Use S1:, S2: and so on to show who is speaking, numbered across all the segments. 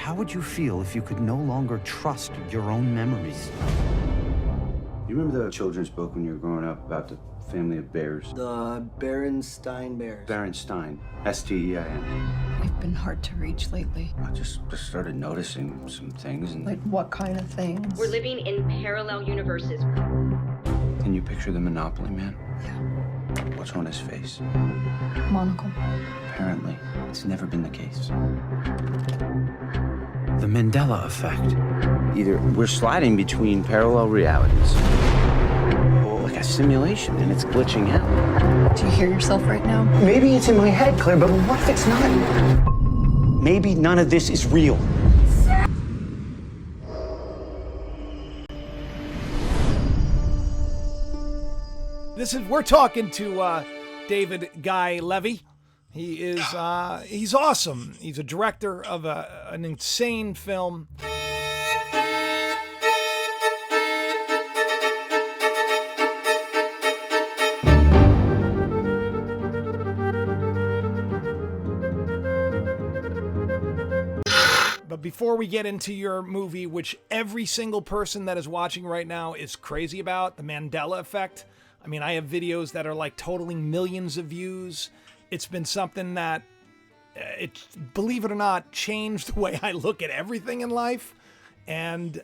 S1: how would you feel if you could no longer trust your own memories?
S2: You remember the children's book when you were growing up about the family of bears?
S3: The Berenstain Bears.
S2: Berenstain. S-T-E-I-N.
S4: You've been hard to reach lately.
S2: I just started noticing some things. And
S4: Like what kind of things?
S5: We're living in parallel universes.
S2: can you picture the Monopoly Man?
S4: Yeah.
S2: What's on his face?
S4: Monocle.
S2: Apparently, it's never been the case.
S1: The Mandela effect.
S2: Either we're sliding between parallel realities, or like a simulation, and it's glitching out.
S4: Do you hear yourself right now?
S6: Maybe it's in my head, Claire, but what if it's not? Maybe none of this is real.
S7: We're talking to David Guy Levy. He is he's awesome. He's a director of an insane film. But before we get into your movie, which every single person that is watching right now is crazy about, the Mandela effect. I mean, I have videos that are like totaling millions of views. It's been something that, believe it or not, changed the way I look at everything in life. And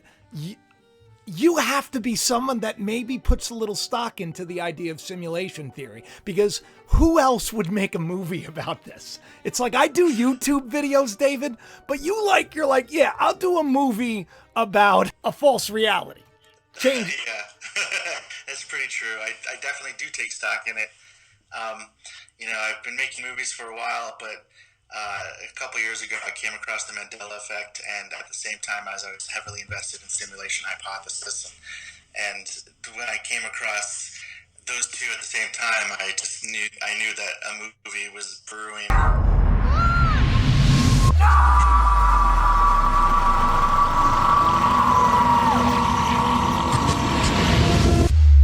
S7: you have to be someone that maybe puts a little stock into the idea of simulation theory, because who else would make a movie about this? It's like, I do YouTube videos, David, but you're like, yeah, I'll do a movie about a false reality. Change.
S8: Yeah, that's pretty true. I definitely do take stock in it. I've been making movies for a while, but a couple years ago, I came across the Mandela effect, and at the same time, as I was heavily invested in simulation hypothesis, and when I came across those two at the same time, I knew that a movie was brewing.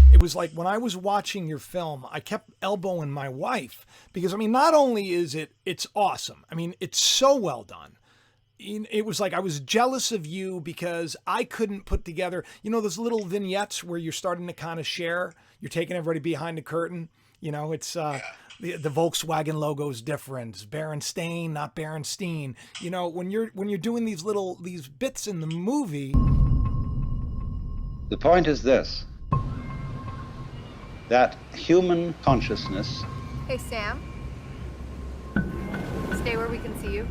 S7: It was like when I was watching your film, I kept elbowing my wife because, I mean, not only is it's awesome. I mean, it's so well done. It was like I was jealous of you because I couldn't put together, those little vignettes where you're starting to kind of share. You're taking everybody behind the curtain. It's the Volkswagen logo is different. It's Berenstain, not Berenstein. When you're doing these bits in the movie.
S9: The point is this. That human consciousness.
S10: Hey, Sam. Stay where we can see you.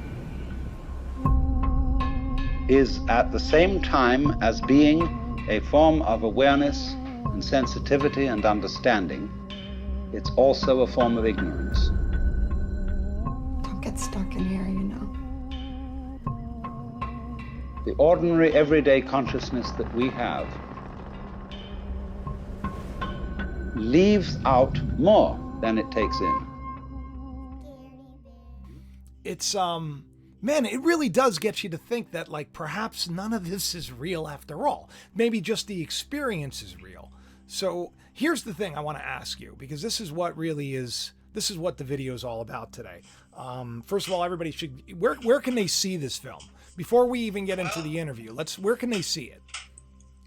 S9: Is at the same time as being a form of awareness and sensitivity and understanding, it's also a form of ignorance.
S4: Don't get stuck in here,
S9: The ordinary everyday consciousness that we have leaves out more than it takes in.
S7: It's, man, it really does get you to think that, like, perhaps none of this is real after all. Maybe just the experience is real. So here's the thing I want to ask you, because this is what the video is all about today. First of all, everybody should, where can they see this film? Before we even get into the interview, where can they see it?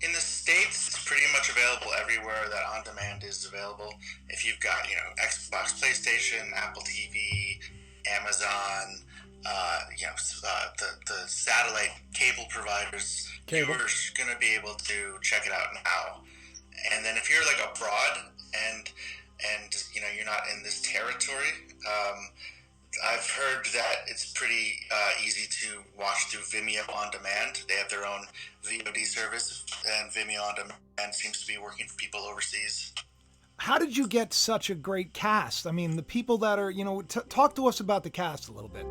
S8: In the States, it's pretty much available everywhere that on demand is available. If you've got, Xbox, PlayStation, Apple TV, Amazon, the satellite cable providers, you're going to be able to check it out now. And then if you're like abroad and you're not in this territory, I've heard that it's pretty easy to watch through Vimeo on demand. They have their own VOD service, and Vimeo on demand seems to be working for people overseas.
S7: How did you get such a great cast? I mean, the people that are, talk to us about the cast a little bit.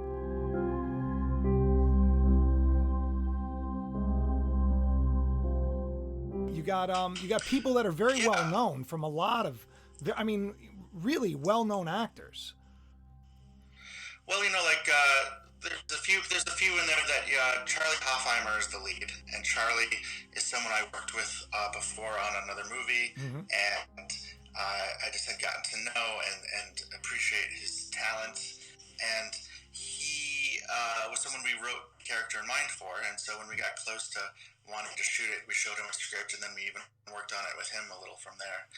S7: You got people that are very well known from a lot of, really well-known actors.
S8: Well, there's a few in there that Charlie Hoffheimer is the lead, and Charlie is someone I worked with before on another movie, and I just had gotten to know and appreciate his talent, and he was someone we wrote the character in mind for. And so when we got close to wanting to shoot it, we showed him a script, and then we even worked on it with him a little from there.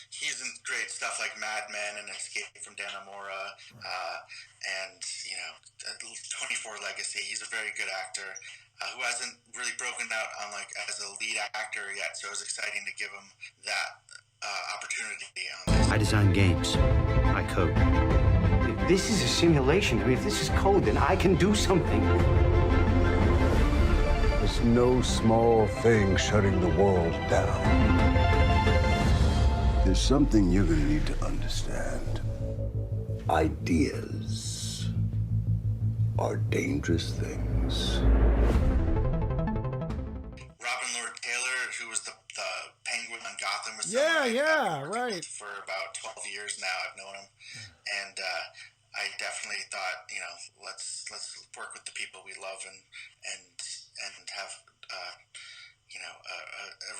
S8: He's in great stuff like Mad Men and Escape from Dannemora, and 24 Legacy. He's a very good actor who hasn't really broken out on like as a lead actor yet. So it was exciting to give him that opportunity.
S1: I design games. I code.
S6: If this is a simulation, I mean, if this is code, then I can do something.
S11: It's no small thing shutting the world down. There's something you're gonna need to understand. Ideas are dangerous things.
S8: Robin Lord Taylor, who was the Penguin on Gotham, was
S7: right.
S8: for about 12 years now. I've known him, and I definitely thought, let's work with the people we love and have a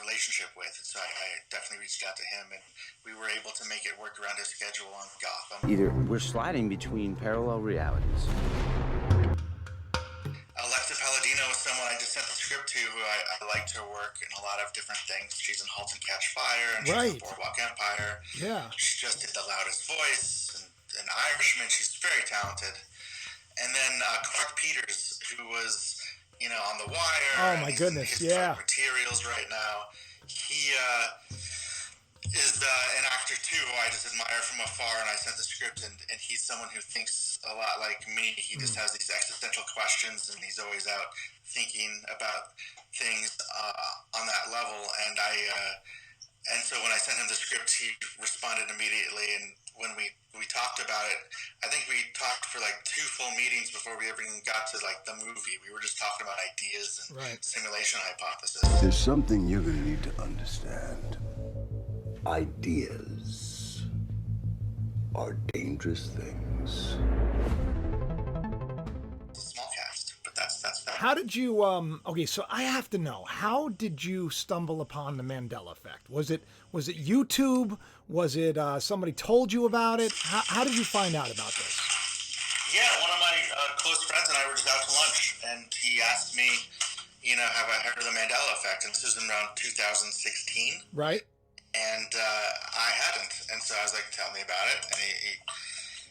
S8: relationship with. And so I definitely reached out to him, and we were able to make it work around his schedule on Gotham.
S2: Either we're sliding between parallel realities.
S8: Alexa Palladino was someone I just sent the script to, who I liked her work in a lot of different things. She's in *Halt and Catch Fire*, and she's in *Boardwalk Empire*.
S7: Yeah.
S8: She just did *The Loudest Voice* and *An Irishman*. She's very talented. And then Clark Peters, who was, on The Wire.
S7: Oh my goodness,
S8: his Materials right now. He is an actor too who I just admire from afar, and I sent the script, and he's someone who thinks a lot like me. He just has these existential questions, and he's always out thinking about things on that level. And so when I sent him the script, he responded immediately, and when we talked about it, I think we talked for like 2 full meetings before we ever even got to like the movie. We were just talking about ideas and simulation hypothesis.
S11: There's something you're gonna need to understand. Ideas are dangerous things.
S8: It's a small cast, but that's that.
S7: How did you okay, so I have to know, how did you stumble upon the Mandela effect? Was it YouTube? Was it somebody told you about it? How did you find out about this?
S8: Yeah, one of my close friends and I were just out to lunch, and he asked me, have I heard of the Mandela effect? And this was around 2016.
S7: Right.
S8: And I hadn't, and so I was like, tell me about it. And he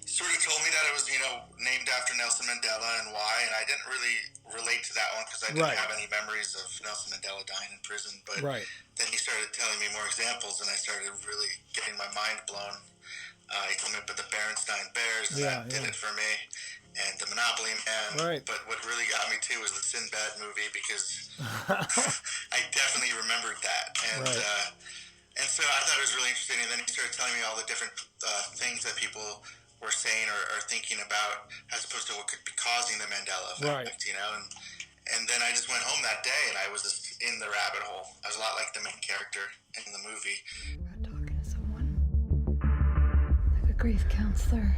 S8: sort of told me that it was, named after Nelson Mandela and why, and I didn't really relate to that one because I didn't have any memories of Nelson Mandela dying in prison. But then he started telling me more examples, and I started really getting my mind blown. He told me about the Berenstain Bears, and that did it for me, and the Monopoly Man. But what really got me too was the Sinbad movie, because I definitely remembered that. And so I thought it was really interesting, and then he started telling me all the different things that people were saying or thinking about, as opposed to what could be causing the Mandela effect, And then I just went home that day, and I was just in the rabbit hole. I was a lot like the main character in the movie.
S4: We're talking to someone. Like a grief counselor.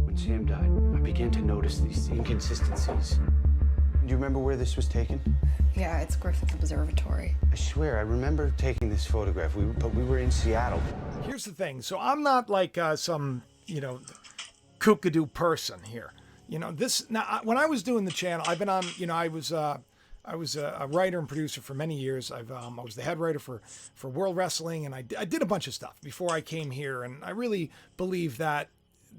S6: When Sam died, I began to notice these inconsistencies. Do you remember where this was taken?
S4: Yeah, it's Griffith Observatory.
S6: I swear, I remember taking this photograph, but we were in Seattle.
S7: Here's the thing. So I'm not like some, kookadoo person here. When I was doing the channel, I've been on, I was a writer and producer for many years. I was the head writer for World Wrestling, and I did a bunch of stuff before I came here. And I really believe that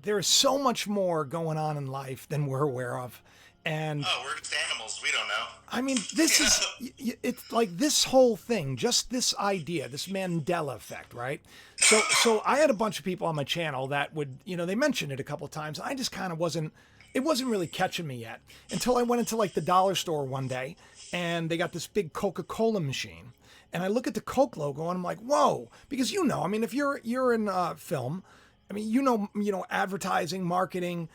S7: there is so much more going on in life than we're aware of. And
S8: we're just animals. We don't know.
S7: I mean, this is, it's like this whole thing, just this idea, this Mandela effect, right? So I had a bunch of people on my channel that would, they mentioned it a couple of times. I just kind of it wasn't really catching me yet until I went into like the dollar store one day, and they got this big Coca-Cola machine. And I look at the Coke logo and I'm like, whoa, because I mean, if you're in film, I mean, advertising, marketing,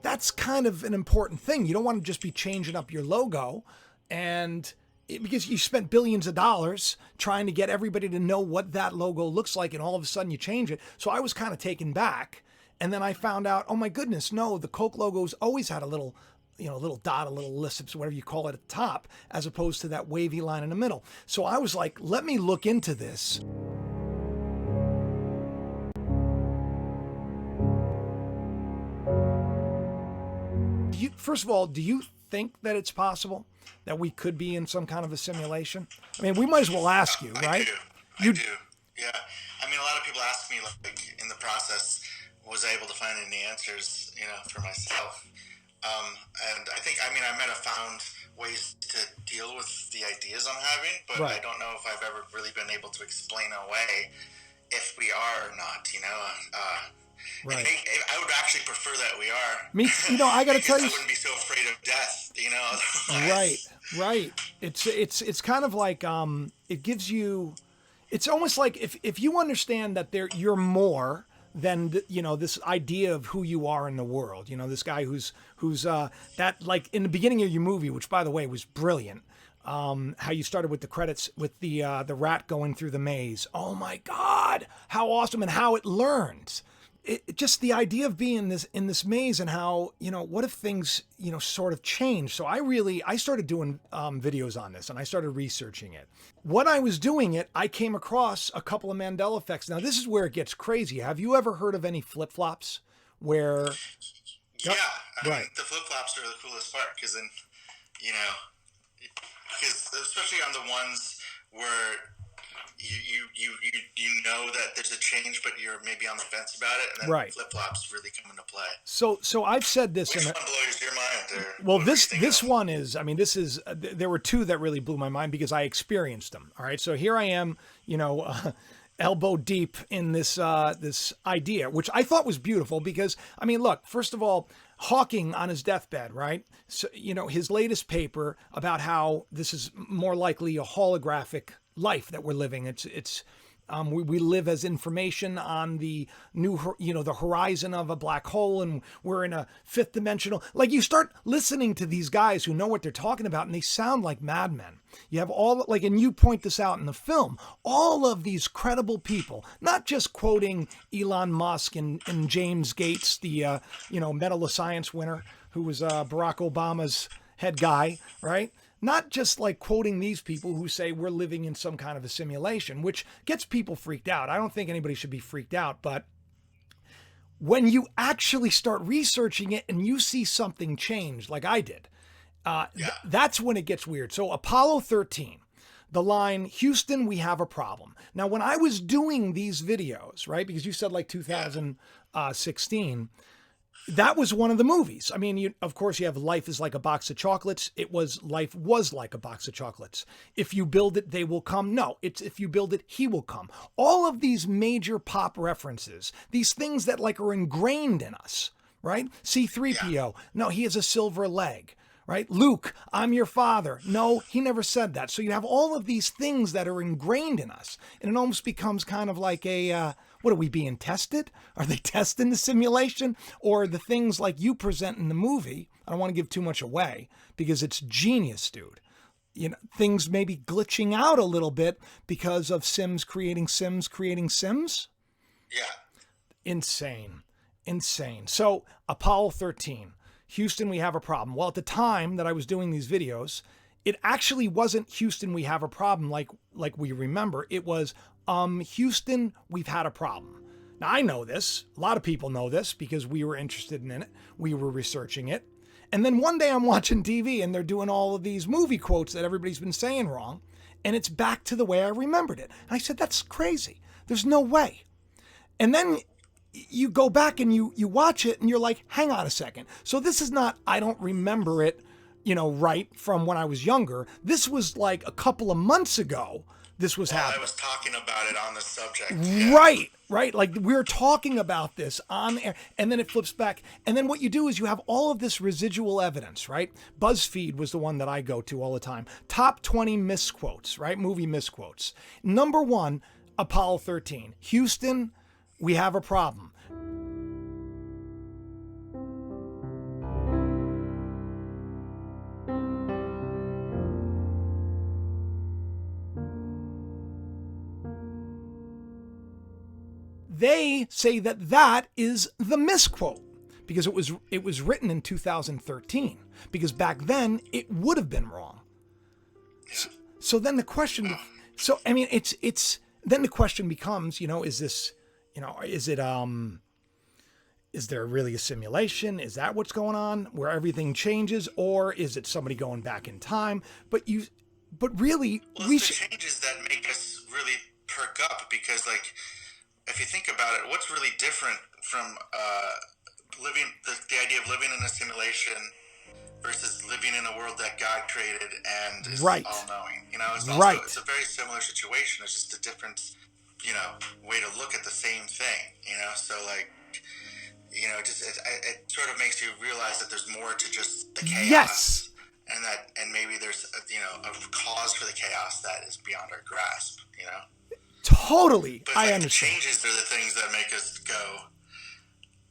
S7: that's kind of an important thing. You don't want to just be changing up your logo, because you spent billions of dollars trying to get everybody to know what that logo looks like, and all of a sudden you change it. So I was kind of taken back, and then I found out, oh my goodness, no, the Coke logo's always had a little, little dot, a little ellipse, whatever you call it, at the top, as opposed to that wavy line in the middle. So I was like, let me look into this. you, first of all, do you think that it's possible that we could be in some kind of a simulation? I mean, we might as well ask you, right?
S8: I do. Yeah. I mean, a lot of people ask me, like, in the process, was I able to find any answers, for myself? And I think, I might have found ways to deal with the ideas I'm having, but
S7: right.
S8: I don't know if I've ever really been able to explain away if we are or not,
S7: Right.
S8: And I would actually prefer that we are.
S7: Me, I got to tell you,
S8: I wouldn't be so afraid of death,
S7: Right. It's kind of like it gives you. It's almost like if you understand that you're more than this idea of who you are in the world. This guy who's that, like in the beginning of your movie, which by the way was brilliant. How you started with the credits with the rat going through the maze. Oh my God, how awesome, and how it learns. Just the idea of being in this maze, and how, what if things, sort of change. So I started doing videos on this, and I started researching it. When I was doing it, I came across a couple of Mandela effects. Now, this is where it gets crazy. Have you ever heard of any flip-flops where...
S8: Yeah, I mean, the flip-flops are the coolest part, because then, because especially on the ones where you know that there's a change, but you're maybe on the fence about it, and then
S7: right.
S8: flip-flops really come into play.
S7: So I've said this.
S8: Which one blows your mind?
S7: Well, this one is, there were two that really blew my mind because I experienced them. All right, so here I am, elbow deep in this this idea, which I thought was beautiful because, look, first of all, Hawking on his deathbed, right? So, his latest paper about how this is more likely a holographic life that we're living. We live as information on the new, the horizon of a black hole, and we're in a fifth dimensional. Like, you start listening to these guys who know what they're talking about, and they sound like madmen. You have and you point this out in the film, all of these credible people, not just quoting Elon Musk and James Gates, the, Medal of Science winner, who was Barack Obama's head guy, right? Not just like quoting these people who say we're living in some kind of a simulation, which gets people freaked out. I don't think anybody should be freaked out, but when you actually start researching it and you see something change, like I did, that's when it gets weird. So Apollo 13, the line, "Houston, we have a problem." Now, when I was doing these videos, right, because you said like 2016, that was one of the movies. Of course, you have Life is Like a Box of Chocolates. Life was like a box of chocolates. If you build it, they will come. No, it's if you build it, he will come. All of these major pop references, these things that like are ingrained in us, right? C-3PO, no, he has a silver leg, right? Luke, I'm your father. No, he never said that. So you have all of these things that are ingrained in us, and it almost becomes kind of like a... what are we being tested? Are they testing the simulation? Or the things like you present in the movie? I don't want to give too much away because it's genius, dude. Things maybe glitching out a little bit because of Sims creating Sims creating Sims?
S8: Yeah.
S7: Insane. So Apollo 13, Houston, we have a problem. Well, at the time that I was doing these videos, it actually wasn't Houston, we have a problem like we remember. It was Houston, we've had a problem. Now, I know this. A lot of people know this because we were interested in it. We were researching it. And then one day I'm watching TV and they're doing all of these movie quotes that everybody's been saying wrong. And it's back to the way I remembered it. And I said, that's crazy. There's no way. And then you go back and you watch it and you're like, hang on a second. So this is not, I don't remember it, right from when I was younger. This was like a couple of months ago. This was happening.
S8: I was talking about it on the subject.
S7: Right. Like we're talking about this on air, and then it flips back. And then what you do is you have all of this residual evidence, right? BuzzFeed was the one that I go to all the time. Top 20 misquotes, right? Movie misquotes. Number 1, Apollo 13. Houston, we have a problem. They say that is the misquote because it was written in 2013 because back then it would have been wrong. So then the question, then the question becomes, is this, is it is there really a simulation? Is that what's going on where everything changes? Or is it somebody going back in time? But really,
S8: well, it's the changes that make us really perk up, because like, if you think about it, what's really different from living, the idea of living in a simulation versus living in a world that God created and is all-knowing? You know, it's also, it's a very similar situation. It's just a different, you know, way to look at the same thing, you know? So like, you know, it sort of makes you realize that there's more to just the chaos.
S7: Yes.
S8: And maybe there's a cause for the chaos that is beyond our grasp, you know?
S7: Totally.
S8: But
S7: I
S8: like,
S7: understand.
S8: The changes are the things that make us go,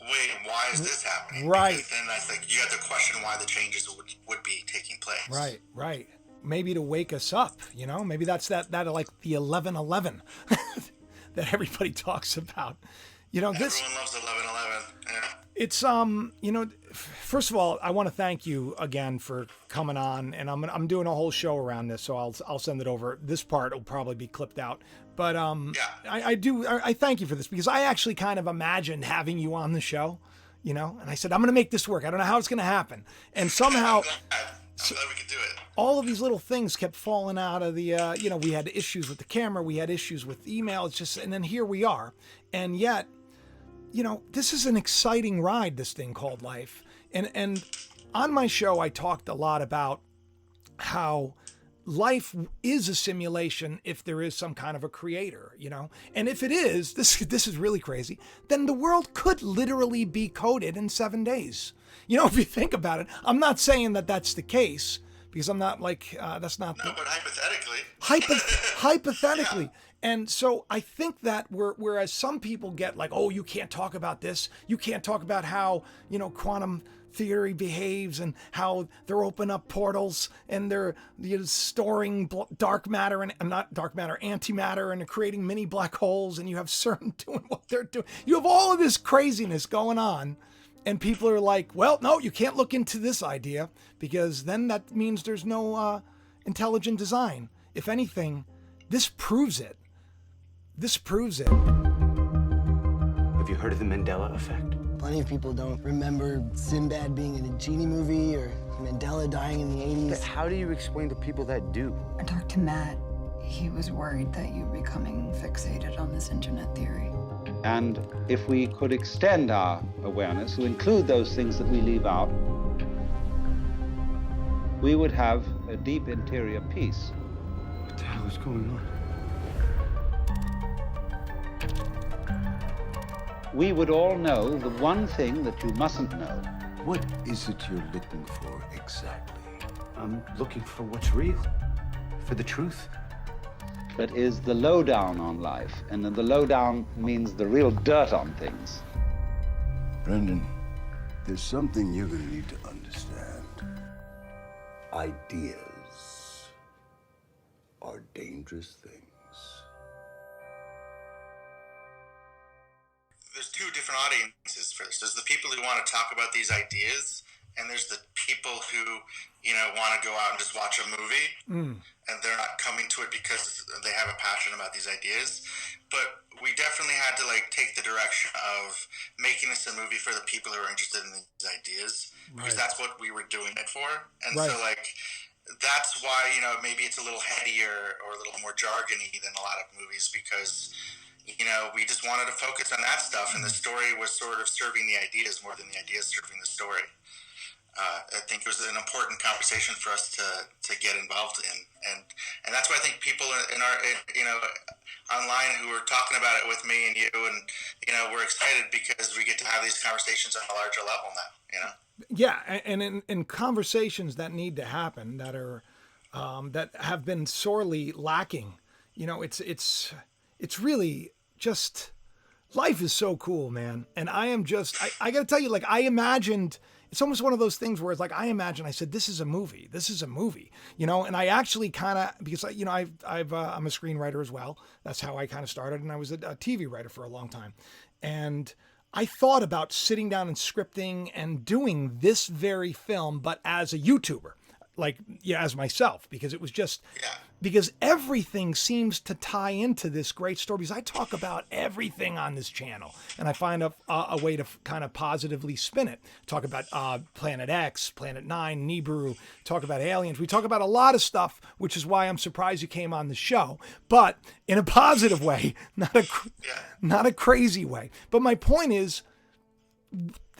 S8: wait, why is this happening?
S7: Right.
S8: Because then that's like, you have to question why the changes would be taking place.
S7: Right. Maybe to wake us up, you know? Maybe that's that like the 11:11 that everybody talks about. You know,
S8: Everyone loves 11:11. Yeah.
S7: It's you know, first of all, I want to thank you again for coming on, and I'm doing a whole show around this, so I'll send it over. This part will probably be clipped out, but I thank you for this, because I actually kind of imagined having you on the show, you know, and I said I'm going to make this work. I don't know how it's going to happen, and somehow.
S8: I'm glad we could do it.
S7: All of these little things kept falling out of the, you know, we had issues with the camera, we had issues with email. It's just, and then here we are, and yet, you know, this is an exciting ride, this thing called life. And on my show, I talked a lot about how life is a simulation if there is some kind of a creator, you know? And if it is, this is really crazy, then the world could literally be coded in 7 days. You know, if you think about it, I'm not saying that that's the case, because I'm not like, that's not.
S8: No, but hypothetically.
S7: Hypothetically.
S8: Yeah.
S7: And so I think that whereas some people get like, oh, you can't talk about this. You can't talk about how, you know, quantum theory behaves and how they're opening up portals and they're storing dark matter and not dark matter, antimatter, and creating mini black holes, and you have CERN doing what they're doing. You have all of this craziness going on, and people are like, well, no, you can't look into this idea, because then that means there's no intelligent design. If anything, this proves it. This proves it.
S6: Have you heard of the Mandela effect?
S3: Plenty of people don't remember Sinbad being in a genie movie or Mandela dying in the 80s.
S6: But how do you explain to people that do?
S4: I talked to Matt. He was worried that you were becoming fixated on this internet theory.
S9: And if we could extend our awareness to include those things that we leave out, we would have a deep interior peace.
S6: What the hell is going on?
S9: We would all know the one thing that you mustn't know.
S11: What is it you're looking for exactly?
S6: I'm looking for what's real, for the truth.
S9: That is the lowdown on life, and the lowdown means the real dirt on things.
S11: Brendan, there's something you're gonna need to understand. Ideas are dangerous things.
S8: There's two different audiences for this. There's the people who want to talk about these ideas, and there's the people who, you know, want to go out and just watch a movie, and they're not coming to it because they have a passion about these ideas. But we definitely had to like take the direction of making this a movie for the people who are interested in these ideas, because that's what we were doing it for. And so like, that's why, you know, maybe it's a little headier or a little more jargony than a lot of movies, because, you know, we just wanted to focus on that stuff, and the story was sort of serving the ideas more than the ideas serving the story. I think it was an important conversation for us to get involved in, and that's why I think people in our, you know, online who are talking about it with me and you, and you know, we're excited because we get to have these conversations on a larger level now. You know.
S7: Yeah, and in conversations that need to happen, that are that have been sorely lacking. You know, it's really just, life is so cool, man. And I am just, I got to tell you, like, I imagined, it's almost one of those things where it's like, I said, this is a movie, you know? And I actually kind of, because, you know, I'm a screenwriter as well. That's how I kind of started. And I was a TV writer for a long time. And I thought about sitting down and scripting and doing this very film, but as a YouTuber, like, yeah, as myself, because it was just, because everything seems to tie into this great story. Because I talk about everything on this channel, and I find a way to kind of positively spin it. Talk about Planet X, Planet 9, Nibiru, talk about aliens. We talk about a lot of stuff, which is why I'm surprised you came on the show, but in a positive way, not a crazy way. But my point is,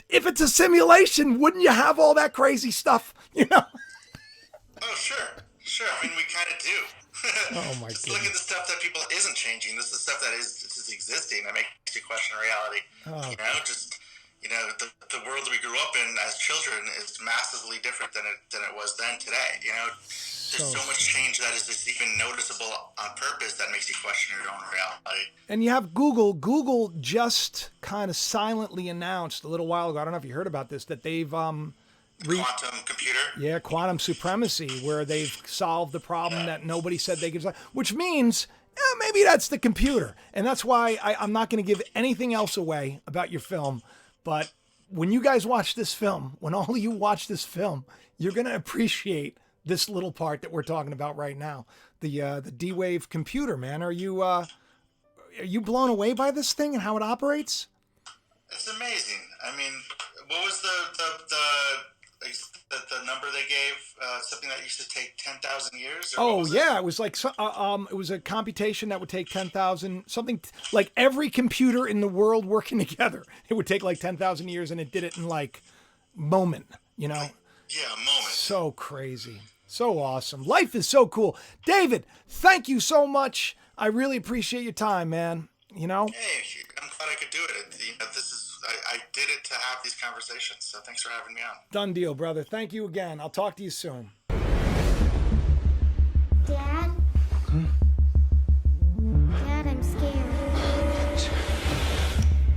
S7: if it's a simulation, wouldn't you have all that crazy stuff, you know?
S8: Oh, sure. I mean, we kind of do.
S7: Oh my
S8: Just look at the stuff that people isn't changing. This is stuff that is just existing. That makes you question reality.
S7: Oh.
S8: You know, the world we grew up in as children is massively different than it was then today. You know, there's so much change that is just even noticeable on purpose that makes you question your own reality.
S7: And you have Google. Google just kind of silently announced a little while ago, I don't know if you heard about this, that they've
S8: quantum computer?
S7: Yeah, quantum supremacy, where they've solved the problem that nobody said they could solve, which means maybe that's the computer. And that's why I'm not going to give anything else away about your film. But when you guys watch this film, when all of you watch this film, you're going to appreciate this little part that we're talking about right now. The D-Wave computer, man. Are you blown away by this thing and how it operates?
S8: It's amazing. I mean, what was the number they gave? Something that used to take 10,000 years?
S7: Oh yeah, it was like it was a computation that would take 10,000 something, like every computer in the world working together. It would take like 10,000 years, and it did it in like moment. You know?
S8: Yeah, a moment.
S7: So crazy, so awesome. Life is so cool. David, thank you so much. I really appreciate your time, man. You know?
S8: Hey, I'm glad I could do it. You know, I did it to have these conversations, so thanks for having me on.
S7: Done deal, brother. Thank you again. I'll talk to you soon.
S12: Dad? Dad, I'm scared.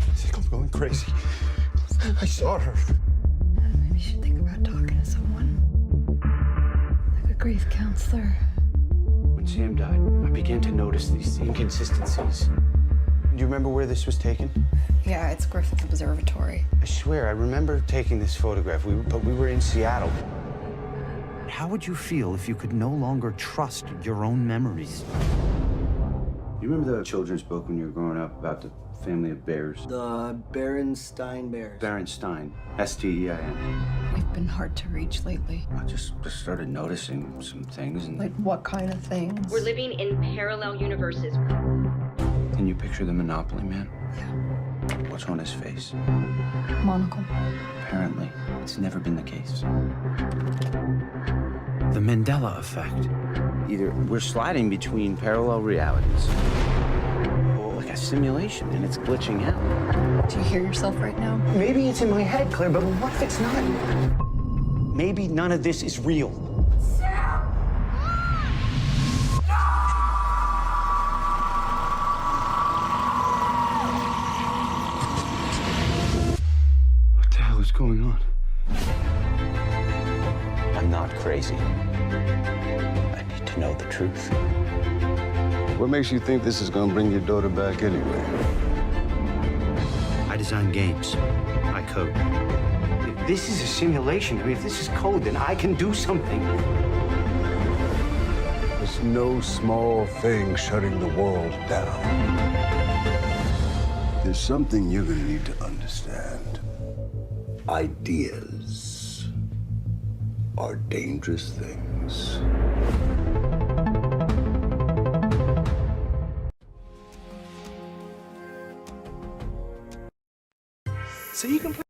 S11: I think I'm going crazy. I saw her.
S4: Maybe you should think about talking to someone. Like a grief counselor.
S6: When Sam died, I began to notice these inconsistencies. Do you remember where this was taken?
S4: Yeah, it's Griffith Observatory.
S6: I swear, I remember taking this photograph, but we were in Seattle.
S1: How would you feel if you could no longer trust your own memories?
S6: You remember the children's book when you were growing up about the family of bears?
S3: The Berenstain Bears.
S6: Berenstain, S-T-E-I-N.
S4: You've been hard to reach lately.
S6: I just started noticing some things. And
S4: Like what kind of things?
S5: We're living in parallel universes.
S6: Can you picture the Monopoly Man?
S4: Yeah.
S6: What's on his face?
S4: Monocle.
S6: Apparently, it's never been the case.
S1: The Mandela effect.
S2: Either we're sliding between parallel realities, or like a simulation, and it's glitching out.
S4: Do you hear yourself right now?
S6: Maybe it's in my head, Claire, but what if it's not? Maybe none of this is real. What the hell is going on?
S2: I'm not crazy. I need to know the truth.
S11: What makes you think this is gonna bring your daughter back anyway?
S1: I design games. I code.
S6: If this is a simulation, I mean, if this is code, then I can do something.
S11: It's no small thing shutting the world down. There's something you're gonna need to understand. Ideas are dangerous things.
S7: So you can play